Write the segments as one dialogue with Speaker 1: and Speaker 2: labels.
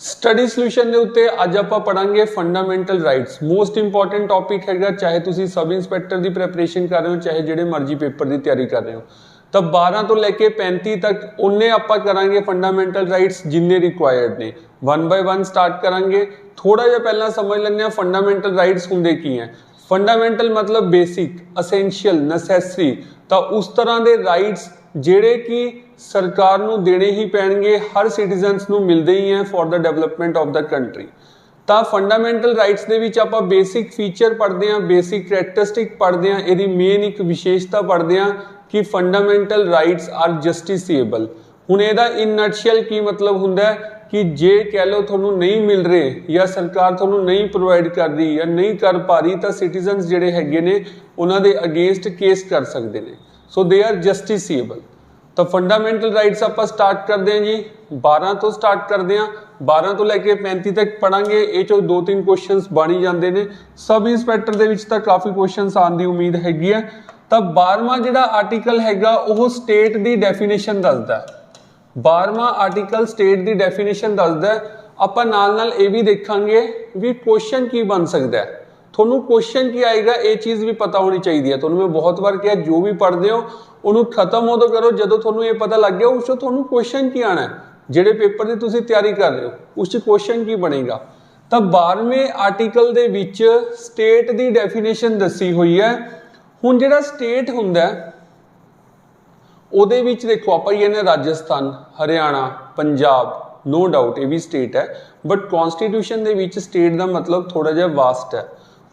Speaker 1: Study solution के उत्ते अज आपां पढ़ांगे fundamental rights. Most important topic हैगा, चाहे तुसी सब इंस्पैक्टर की प्रैपरेशन कर रहे हो, चाहे जिहड़े मर्जी पेपर की तैयारी कर रहे हो। तो 12 तो लैके 35 तक उन्ने आपां करांगे फंडामेंटल राइट्स जिन्ने रिक्वायर्ड ने। 1 बाय 1 स्टार्ट करांगे। थोड़ा जिहा पहला समझ लैंदे फंडामेंटल राइट्स हुंदे की हैं। फंडामेंटल मतलब बेसिक, असेंशियल, नसैसरी। तो उस तरह के राइट्स ਜਿਹੜੇ कि सरकार ਨੂੰ देने ही पैणगे, हर सिटीजनस ਨੂੰ मिलते ही हैं for the development of the country. तो फंडामेंटल राइट्स ਦੇ ਵਿੱਚ ਆਪਾਂ बेसिक फीचर पढ़ते हैं, बेसिक करैक्टरिस्टिक पढ़ते हैं, ਇਹਦੀ मेन एक विशेषता पढ़ते हैं कि फंडामेंटल राइट्स आर जस्टिसेबल। ਹੁਣ ਇਹਦਾ इन नटशेल की मतलब ਹੁੰਦਾ कि जे कह लो ਤੁਹਾਨੂੰ नहीं मिल रहे या सरकार ਤੁਹਾਨੂੰ नहीं प्रोवाइड कर रही या नहीं कर पा रही, तो सिटीजनस ਜਿਹੜੇ ਹੈਗੇ ਨੇ ਉਹਨਾਂ ਦੇ अगेंस्ट केस कर सकते हैं। सो दे आर जस्टिसेबल। तो फंडामेंटल राइट्स आप स्टार्ट करते हैं जी 12 तो स्टार्ट करते हैं। 12 तो लैके 35 तक पढ़ांगे। ये चो 2-3 क्वेश्चंस बन ही जाते हैं। सब इंस्पैक्टर के तो काफ़ी क्वेश्चंस आने की उम्मीद हैगी है। तो 12वां जिहड़ा आर्टिकल हैगा वो स्टेट की डेफिनेशन दसदा है। 12वां आर्टिकल स्टेट की डेफिनेशन दसदा है। आप नाल ये भी देखांगे भी क्वेश्चन की बन सकता है। थोनू क्वेश्चन की आएगा ये चीज़ भी पता होनी चाहिए। थोनू मैं बहुत बार कहा जो भी पढ़ते हो उन्होंने खत्म उदों करो जो थोनू ये पता लग गया उस थोनू क्वेश्चन की आना है। जिहड़े पेपर की तुसी तैयारी कर रहे हो उस क्वेश्चन की बनेगा। तो 12वें आर्टिकल दे विच स्टेट की डेफिनेशन दसी हुई है। हुण जिहड़ा स्टेट हुंदा उहदे विच देखो आपां कहने राजस्थान, हरियाणा, पंजाब, नो डाउट ये भी स्टेट है, but constitution they which state का मतलब थोड़ा जिहा वास्ट है।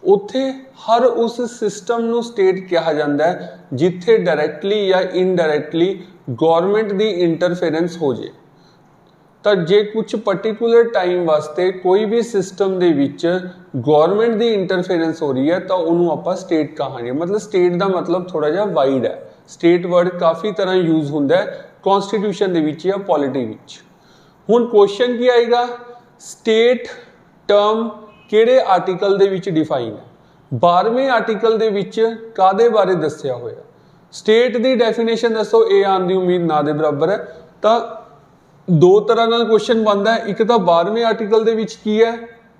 Speaker 1: उत्थे हर उस सिस्टम नूं स्टेट कहा जाता है जिथे डायरैक्टली या इनडायरैक्टली गौरमेंट की इंटरफेरेंस हो जाए। तो जे कुछ पर्टिकुलर टाइम वास्ते कोई भी सिस्टम दे विच गौरमेंट की इंटरफेरेंस हो रही है तो उन्होंने आपां स्टेट कहांगे। मतलब स्टेट का मतलब थोड़ा जिहा वाइड है। स्टेट वर्ड काफ़ी तरह यूज होंदा है कॉन्स्टिट्यूशन दे विच या पॉलिटी विच। हुण क्वेश्चन की आएगा, स्टेट टर्म किहड़े आर्टिकल दे विच डिफाइन है। 12वें आर्टिकल दे विच कादे बारे दस्सिया होया। स्टेट की डेफिनेशन दसो, ये आने की उम्मीद ना दे बराबर है। तो दो तरह नाल क्वेश्चन बनता है। एक तो 12वें आर्टिकल दे विच की है,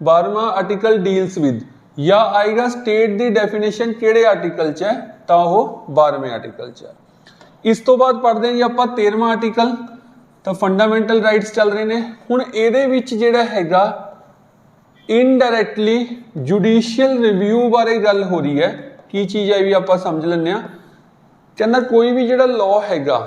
Speaker 1: 12वां आर्टिकल डील्स विद, या आएगा स्टेट की डेफिनेशन किहड़े आर्टिकल च है तो वह 12वें आर्टिकल च है। इस तो बाद पढ़ते हैं जी आपां 13वां आर्टिकल। तो फंडामेंटल राइट्स चल रहे हैं। हुण इहदे विच जिहड़ा हैगा इनडायरैक्टली जुडिशियल रिव्यू बारे गल हो रही है। की चीज़ है भी आप समझ लें। कहना कोई भी जिहड़ा लॉ हैगा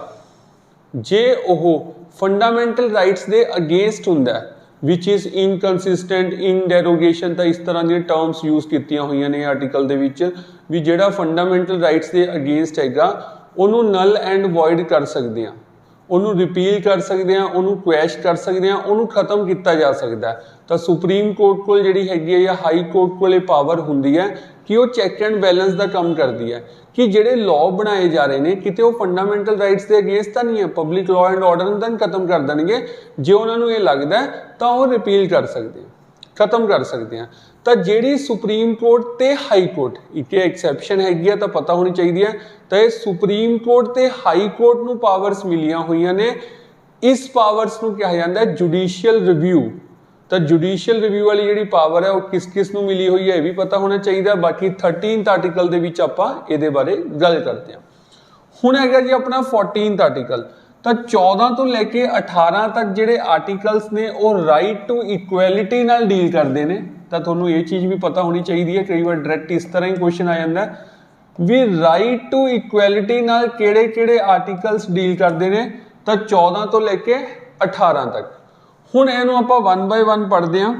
Speaker 1: जे वो फंडामेंटल राइट्स दे अगेंस्ट हुंदा है, विच इज़ इनकनसिस्टेंट, इन डेरोगेशन, तो इस तरह दी टर्म्स यूज कीतियां हुई ने आर्टिकल दे विच भी जिहड़ा फंडामेंटल राइट्स दे अगेंस्ट हैगा उन्होंने नल एंड वॉइड कर सकते हैं, उन्होंने रिपील कर सकते हैं, उन्होंने क्वैश कर सकते हैं, उन्होंने खत्म किया जा सकता है। तो सुप्रीम कोर्ट को जिहड़ी हैगी है या हाई कोर्ट को पावर हुंदी है कि वो चैक एंड बैलेंस का काम करती है कि जिहड़े लॉ बनाए जा रहे हैं किते वो फंडामेंटल राइट्स के अगेंस्ट तो नहीं है, पब्लिक लॉ एंड ऑर्डर तो खत्म कर देंगे। जो उन्होंने ये लगता है तो वो रिपील कर सकते हैं, खत्म कर सकते हैं। तो जिहड़ी सुप्रीम कोर्ट ते हाई कोर्ट एक एक्सैप्शन हैगी है तो पता होनी चाहिए है। तो ये सुप्रीम कोर्ट ते हाई कोर्ट नूं पावर्स मिलियां हुई ने। इस पावर्स नूं कहा जाता है जुडिशियल रिव्यू। तो जुडिशियल रिव्यू वाली जिहड़ी पावर है वो किस किस नूं मिली हुई है ये भी पता होना चाहिए। बाकी 13th आर्टिकल दे विच आपां इहदे बारे गल करते हैं। हुण हैगा जी अपना 14th आर्टिकल। तो 14 तो लैके 18 तक जिहड़े आर्टिकल्स ने वो राइट टू इक्वैलिटी नाल डील करते हैं। तो तुहानूं ये चीज़ भी पता होनी चाहिए है। कई बार डायरैक्ट इस तरह ही क्वेश्चन आ जाता है भी राइट टू इक्वैलिटी नाल किहड़े-किहड़े आर्टिकल्स डील करते हैं। तो 14 तो लैके 18 तक। हुण इहनूं आपां 1 बाय 1 पढ़ते हैं।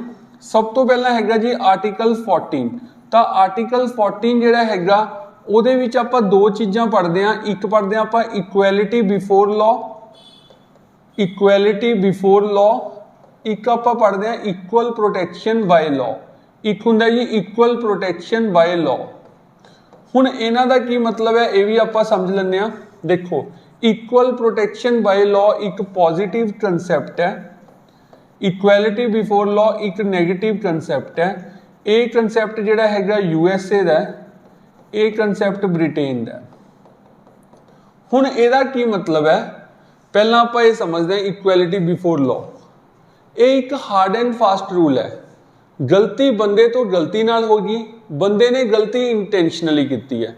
Speaker 1: सब तो पहला हैगा जी आर्टिकल 14। तो आर्टिकल 14 जिहड़ा हैगा ਉਹਦੇ ਵਿੱਚ ਆਪਾਂ दो चीज़ां पढ़ते हैं। एक पढ़ते हैं ਆਪਾਂ equality before law, equality before law. एक ਆਪਾਂ पढ़ते हैं इक्वल प्रोटैक्शन बाय लॉ। एक ਹੁੰਦਾ जी इक्वल प्रोटैक्शन बाय लॉ। हुण इन्हां दा की मतलब है ये भी ਆਪਾਂ समझ लैंदे आ। देखो इक्वल प्रोटैक्शन बाय लॉ एक पॉजिटिव कंसैप्ट है, इक्वैलिटी बिफोर लॉ एक नैगेटिव कंसैप्ट है। ये कंसैप्ट जिहड़ा हैगा USA दा है, ये कंसैप्ट ब्रिटेन का। हुण इहदा की मतलब है, पहला आपां ये समझते हैं इक्वैलिटी बिफोर लॉ। ये एक हार्ड एंड फास्ट रूल है। गलती बंदे तो गलती नाल होगी, बंदे ने गलती इंटेंशनली की है,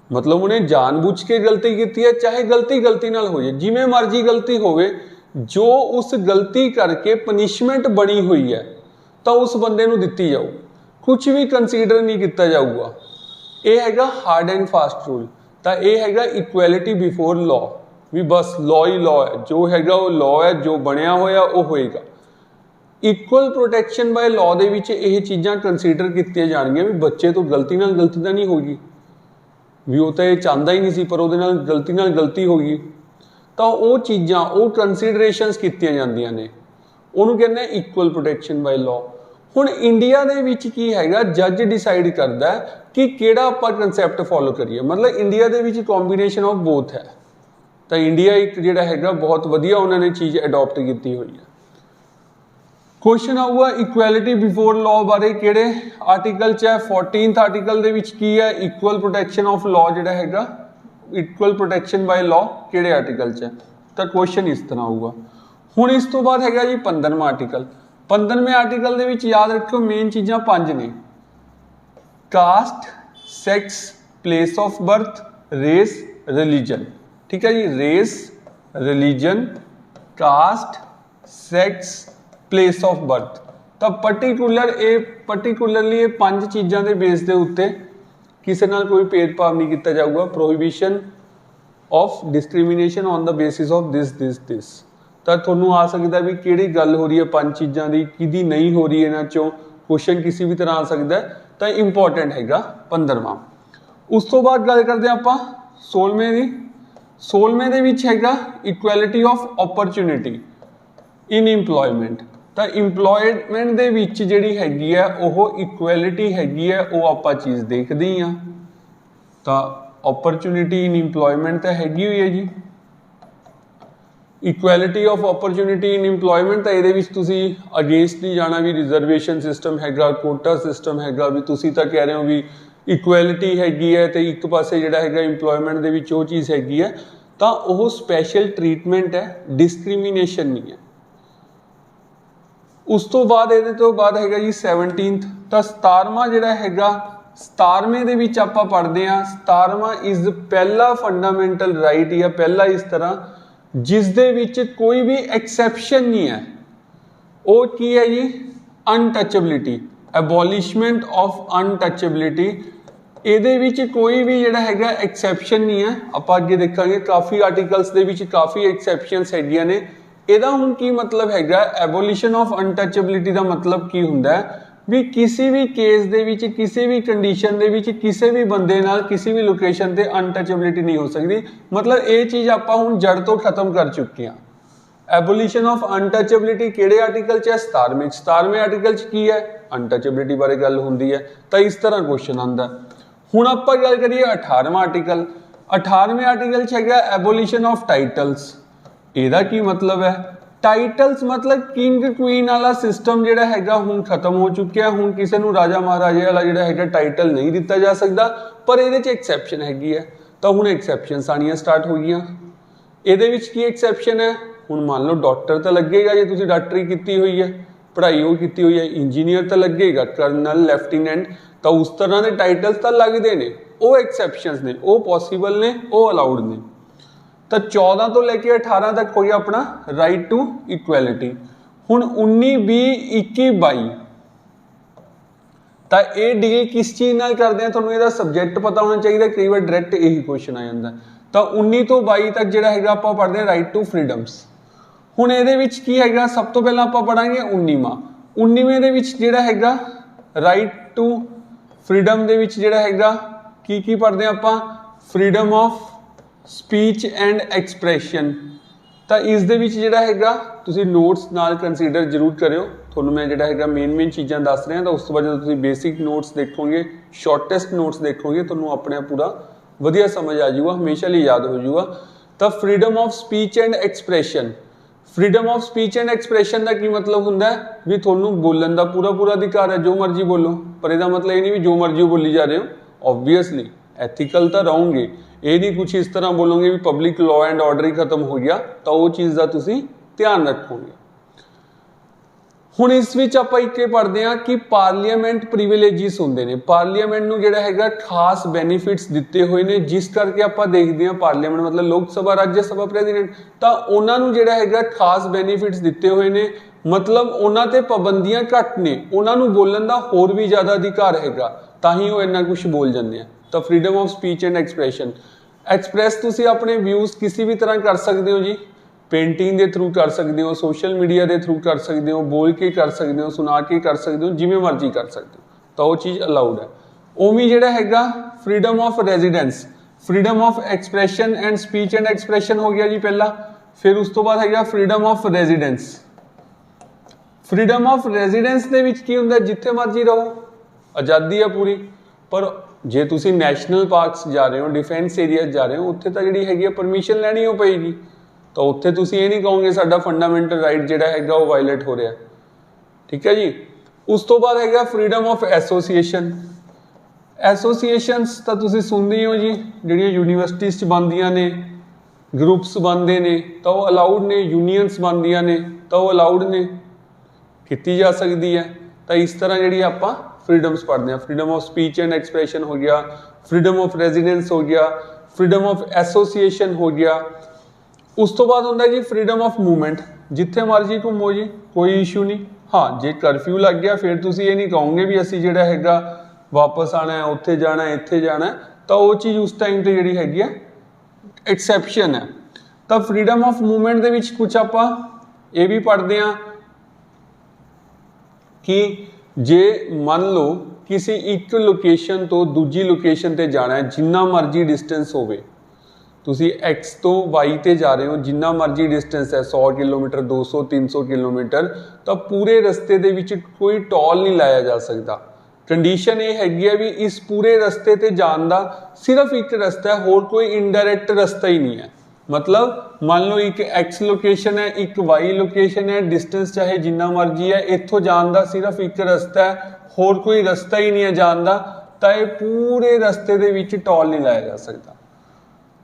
Speaker 1: मतलब उन्हें जानबूझ के गलती की है, चाहे गलती गलती नाल हो जाए, जिमें मर्जी गलती होवे, जो उस गलती करके पनिशमेंट बनी हुई है तो उस बंदे नूं दित्ती जाऊ, कुछ भी कंसीडर नहीं किया जाऊगा। यह हैगा हार्ड एंड फास्ट रूल। तो यह हैगा इक्वैलिटी बिफोर लॉ, भी बस लॉ ही लॉ है, जो हैगा वो लॉ है, जो बनया होया वो होएगा। इक्वल प्रोटैक्शन बाय लॉ दे विच यह चीज़ां कंसीडर कीतियां जाणगियां भी बच्चे तो गलती नाल गलती तो नहीं होगी, भी वो तो ये चाहता ही नहीं सी, पर उहदे नाल गलती हो गई, तो वो चीज़ां वो कंसीडरेशनस कीतियां जांदियां ने, उहनूं कहंदे इक्वल प्रोटैक्शन बाय लॉ। हुण इंडिया दे विच की हैगा, जज डिसाइड करदा है कि किहड़ा आपां कंसैप्ट फॉलो करिए, मतलब India they which combination of both है। तो इंडिया एक जिहड़ा हैगा बहुत वधिया उन्होंने चीज़ अडॉप्ट की हुई है। क्वेश्चन आऊगा इक्वैलिटी बिफोर लॉ बारे किहड़े आर्टिकल च है, 14th आर्टिकल दे विच की है, इक्वल प्रोटैक्शन ऑफ लॉ जिहड़ा हैगा, इक्वल प्रोटैक्शन बाय लॉ किहड़े आर्टिकल च है। तो क्वेश्चन इस तरह आऊगा। हुण इस तो बाद हैगा जी 15वां आर्टिकल। 15वें आर्टिकल दे विच याद रखियो मेन चीज़ां 5 ने, caste, sex, place of birth, race, religion. ठीक है जी, race, religion, caste, sex, place of birth. तो पर्टिकुलरली ये 5 चीज़ों के बेस के उत्ते किसी नाल कोई भेदभाव नहीं किया जाऊगा। Prohibition of discrimination on the basis of this. तो थोनू आ सकता भी किहड़ी गल हो रही है 5 चीज़ों की, किहदी नहीं हो रही है, इन्हां चों क्वेश्चन किसी भी तरह आ सकता है। तो इंपॉर्टेंट हैगा 15वां। उस तो बाद गल करते हैं आपां 16वें की। 16वें दे विच हैगा equality of opportunity in employment. तो इंप्लॉयमेंट दे विच जिहड़ी हैगी है वो इक्वैलिटी हैगी है, वो आपां चीज़ देखते ही हाँ। तो अपॉर्चुनिटी इन इंप्लॉयमेंट तो हैगी हुई है जी, equality of opportunity in employment. तो ये अगेंस्ट नहीं जाना भी रिजर्वेशन सिस्टम हैगा, कोटा सिस्टम हैगा, भी तुसी तो कह रहे हो भी इक्वैलिटी हैगी है, तो एक पासे जिहड़ा हैगा इंप्लॉयमेंट दे विच वो चीज़ हैगी है, तो वो स्पैशल ट्रीटमेंट है, डिस्क्रिमिनेशन नहीं है। उस तो बाद ये तो बाद हैगा जी 17th। तो 17वां जिहड़ा हैगा, 17वें दे विच आपां पढ़दे हां 17वां इज पहला फंडामेंटल राइट या पहला इस तरह जिस दे विच कोई भी एक्सैप्शन नहीं है। वो की है जी अनटचेबिलिटी, एबॉलिशमेंट ऑफ अनटचेबिलिटी। ਇਹਦੇ ਵਿੱਚ कोई भी ਜਿਹੜਾ ਹੈਗਾ एक्सैप्शन नहीं है। ਆਪਾਂ ਅੱਗੇ ਦੇਖਾਂਗੇ ਕਾਫੀ ਆਰਟੀਕਲਸ ਦੇ ਵਿੱਚ ਕਾਫੀ ਐਕਸੈਪਸ਼ਨਸ ਹੈਗੀਆਂ ਨੇ। ਇਹਦਾ ਹੁਣ ਕੀ ਮਤਲਬ ਹੈਗਾ, ਐਬੋਲੀਸ਼ਨ ਆਫ ਅਨਟਚੇਬਿਲਿਟੀ ਦਾ ਮਤਲਬ ਕੀ ਹੁੰਦਾ ਹੈ ਵੀ ਕਿਸੇ ਵੀ ਕੇਸ ਦੇ ਵਿੱਚ, ਕਿਸੇ ਵੀ ਕੰਡੀਸ਼ਨ ਦੇ ਵਿੱਚ, ਕਿਸੇ ਵੀ ਬੰਦੇ ਨਾਲ ਕਿਸੇ ਵੀ ਲੋਕੇਸ਼ਨ ਤੇ ਅਨਟਚੇਬਿਲਿਟੀ ਨਹੀਂ ਹੋ ਸਕਦੀ। ਮਤਲਬ ਇਹ ਚੀਜ਼ ਆਪਾਂ ਹੁਣ ਜੜ ਤੋਂ ਖਤਮ ਕਰ ਚੁੱਕੇ ਹਾਂ। ਐਬੋਲੀਸ਼ਨ ਆਫ ਅਨਟਚੇਬਿਲਿਟੀ ਕਿਹੜੇ ਆਰਟੀਕਲ 'ਚ ਹੈ? 17ਵੇਂ 'ਚ। 17ਵੇਂ ਆਰਟੀਕਲ 'ਚ ਕੀ ਹੈ? ਅਨਟਚੇਬਿਲਿਟੀ ਬਾਰੇ ਗੱਲ ਹੁੰਦੀ ਹੈ। ਤਾਂ ਇਸ ਤਰ੍ਹਾਂ ਕੁਐਸਚਨ ਆਉਂਦਾ। ਹੁਣ ਆਪਾਂ ਗੱਲ ਕਰੀਏ 18ਵਾਂ ਆਰਟੀਕਲ। 18ਵੇਂ ਆਰਟੀਕਲ 'ਚ ਹੈਗਾ ਐਬੋਲੀਸ਼ਨ ਆਫ ਟਾਈਟਲਸ। ਇਹਦਾ ਕੀ मतलब है? टाइटल्स मतलब किंग क्वीन वाला सिस्टम जिहड़ा हैगा हुण खत्म हो चुकिया। हुण किसी नूं राजा महाराजे वाला जिहड़ा हैगा टाइटल नहीं दिता जा सकता, पर इहदे च एक्सैप्शन हैगी है। तो हुण एक्सैप्शनस आनियां स्टार्ट हो गईयां। इहदे विच की एक्सैप्शन है? हुण मान लो डॉक्टर तो लगेगा जे तुसीं डॉक्टरी कीती हुई है, पढ़ाई वो की हुई है। इंजीनियर तो लगेगा, कर्नल, लैफ्टिनेंट, तो उस तरह के टाइटल्स तो लगते हैं। वो एक्सैप्शनस ने, वो पॉसीबल ने, वो अलाउड ने। तो 14 तो लेके 18 तक हो गया अपना राइट टू इक्वैलिटी। हुण 19, 20, 21, 22 तो ये डील किस चीज़ नाल करते हैं? तुहानूं इहदा सबजैक्ट पता होना चाहिए। कई बार डायरैक्ट यही क्वेश्चन आ जाता है। तो 19 तो 22 तक जिहड़ा हैगा आपां पढ़दे हैं राइट टू फ्रीडम्स। हुण इहदे विच की हैगा, सब तो पहलां आपां पढ़ांगे 19वां। 19वें दे विच जिहड़ा हैगा राइट टू फ्रीडम दे विच जिहड़ा हैगा की पढ़दे हैं आपां? Freedom of speech and expression. तो इस दे विच जिहड़ा हैगा तुसीं नोट्स नाल कंसीडर जरूर करियो। तुहानूं मैं जिहड़ा हैगा मेन चीज़ां दस रहा। तो उस तो बाद जो तुसीं बेसिक नोट्स देखोगे, शॉर्टेस्ट नोट्स देखोगे, तुहानूं अपने पूरा वधिया समझ आ जाऊगा, हमेशा लिए याद हो जाऊगा। तो freedom of speech and expression. Freedom of speech and expression का की मतलब हुंदा है भी तुहानूं बोलण दा पूरा अधिकार है, जो मर्जी बोलो। पर इहदा मतलब ये नहीं भी जो मर्जी बोली जा रहे हो। ऑब्वियसली एथिकल तो रहोगे, ये नहीं कुछ इस तरह बोलोगे भी पब्लिक लॉ एंड ऑर्डर ही खत्म हो गया। तो वो चीज़ का तुसीं ध्यान रखोगे। ਹੁਣ ਇਸ ਵਿੱਚ ਆਪਾਂ ਇੱਕ ਪੜ੍ਹਦੇ ਹਾਂ ਕਿ ਪਾਰਲੀਮੈਂਟ ਪ੍ਰਿਵਿਲੇजेस ਹੁੰਦੇ ਨੇ, ਪਾਰਲੀਮੈਂਟ ਨੂੰ ਜਿਹੜਾ ਹੈਗਾ ਖਾਸ ਬੈਨੀਫਿਟਸ ਦਿੱਤੇ ਹੋਏ ਨੇ, ਜਿਸ ਕਰਕੇ ਆਪਾਂ ਦੇਖਦੇ ਹਾਂ ਪਾਰਲੀਮੈਂਟ ਮਤਲਬ ਲੋਕ ਸਭਾ, ਰਾਜ ਸਭਾ, ਪ੍ਰੈਜ਼ੀਡੈਂਟ, ਤਾਂ ਉਹਨਾਂ ਨੂੰ ਜਿਹੜਾ ਹੈਗਾ ਖਾਸ ਬੈਨੀਫਿਟਸ ਦਿੱਤੇ ਹੋਏ ਨੇ, ਮਤਲਬ ਉਹਨਾਂ ਤੇ ਪਾਬੰਦੀਆਂ ਘੱਟ ਨੇ, ਉਹਨਾਂ ਨੂੰ ਬੋਲਣ ਦਾ ਹੋਰ ਵੀ ਜ਼ਿਆਦਾ ਅਧਿਕਾਰ ਹੈਗਾ, ਤਾਂ ਹੀ ਉਹ ਇੰਨਾ ਕੁਝ ਬੋਲ ਜਾਂਦੇ ਆ। ਤਾਂ freedom of speech and expression, express ਤੁਸੀਂ ਆਪਣੇ ਵਿਊਜ਼ ਕਿਸੇ ਵੀ ਤਰ੍ਹਾਂ ਕਰ ਸਕਦੇ ਹੋ ਜੀ, पेंटिंग के थ्रू कर सकते हो, सोशल मीडिया के थ्रू कर सकते हो, बोल के कर सकते हो, सुना के कर सकते हो, जिमें मर्जी कर सकते हो, तो वो चीज़ अलाउड है। उमें जिहड़ा हैगा freedom of residence, freedom of expression and speech and expression हो गया जी पहला, फिर उस तो बाद हैगा freedom of residence. Freedom of residence दे विच की हुंदा, जिथे मर्जी रहो, आज़ादी है पूरी, पर जे तुसी नैशनल पार्क्स जा रहे हो, डिफेंस एरिया जा रहे हो, उत्थे तां जिहड़ी हैगी परमिशन लैनी हो पएगी, तो उत्थे तुसी ये नहीं कहोगे साडा फंडामेंटल राइट जिहड़ा हैगा वो वायलेट हो रहा, ठीक है जी। उस तो बाद हैगा फ्रीडम ऑफ एसोसीएशन, एसोसीएशनस तो तुसी सुनदे ही हो जी, जिहड़ियां यूनीवर्सिटीज़ च बनदियां ने, ग्रुप्स बनते ने तो वो अलाउड ने, यूनीयंस बनदियां ने तो वो अलाउड ने, कीती जा सकती है। तो इस तरह जिहड़ी आपां फ्रीडम्स पढ़ते हैं, freedom of speech and expression हो गया, फ्रीडम ऑफ रेजिडेंस हो गया, फ्रीडम ऑफ एसोसीएशन हो गया। उस तो बाद होंदा जी फ्रीडम ऑफ मूवमेंट, जिथे मर्जी घूमो जी, कोई इशू नहीं। हाँ, जे कर्फ्यू लग गया फिर तुसी ये नहीं कहोगे भी असी जिहड़ा हैगा वापस आना है, उत्थे जाना है, इत्थे जाना है, तो वो चीज़ उस टाइम ते जिहड़ी हैगी एक्सैप्शन है। तो फ्रीडम ऑफ मूवमेंट दे विच कुछ आपां ये भी पढ़ते हैं कि जे मान लो किसी एक लोकेशन तो दूजी लोकेशन ते जाना है, जिन्ना मर्जी डिस्टेंस होवे, तुसी एक्स तो वाई ते जा रहे हो, जिन्ना मर्जी डिस्टेंस है 100 किलोमीटर, 200, 300 किलोमीटर, तो पूरे रस्ते दे विच कोई टोल नहीं लाया जा सकता। कंडीशन ये हैगी है भी इस पूरे रस्ते ते जान दा सिर्फ एक रस्ता है, होर कोई इनडायरैक्ट रस्ता ही नहीं है। मतलब मान लो एक एक्स लोकेशन है, एक वाई लोकेशन है, डिस्टेंस चाहे जिन्ना मर्जी है, इत्थों जान दा सिर्फ एक रस्ता है, होर कोई रस्ता ही नहीं है जान दा, तो ये पूरे रस्ते दे विच टोल नहीं लाया जा सकता,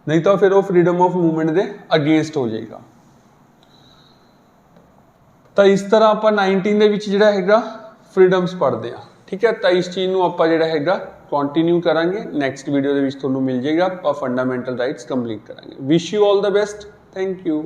Speaker 1: नहीं तो फिर वो फ्रीडम ऑफ मूवमेंट के अगेंस्ट हो जाएगा। तो इस तरह आप 19 दे विच जिहड़ा हैगा फ्रीडम्स पढ़ते हैं, ठीक है। तो इस चीज़ को आप जिहड़ा हैगा कंटिन्यू करांगे, नैक्सट वीडियो दे विच तुहानूं मिल जाएगा, आप फंडामेंटल राइट्स कंप्लीट करांगे। Wish you all the best, thank you.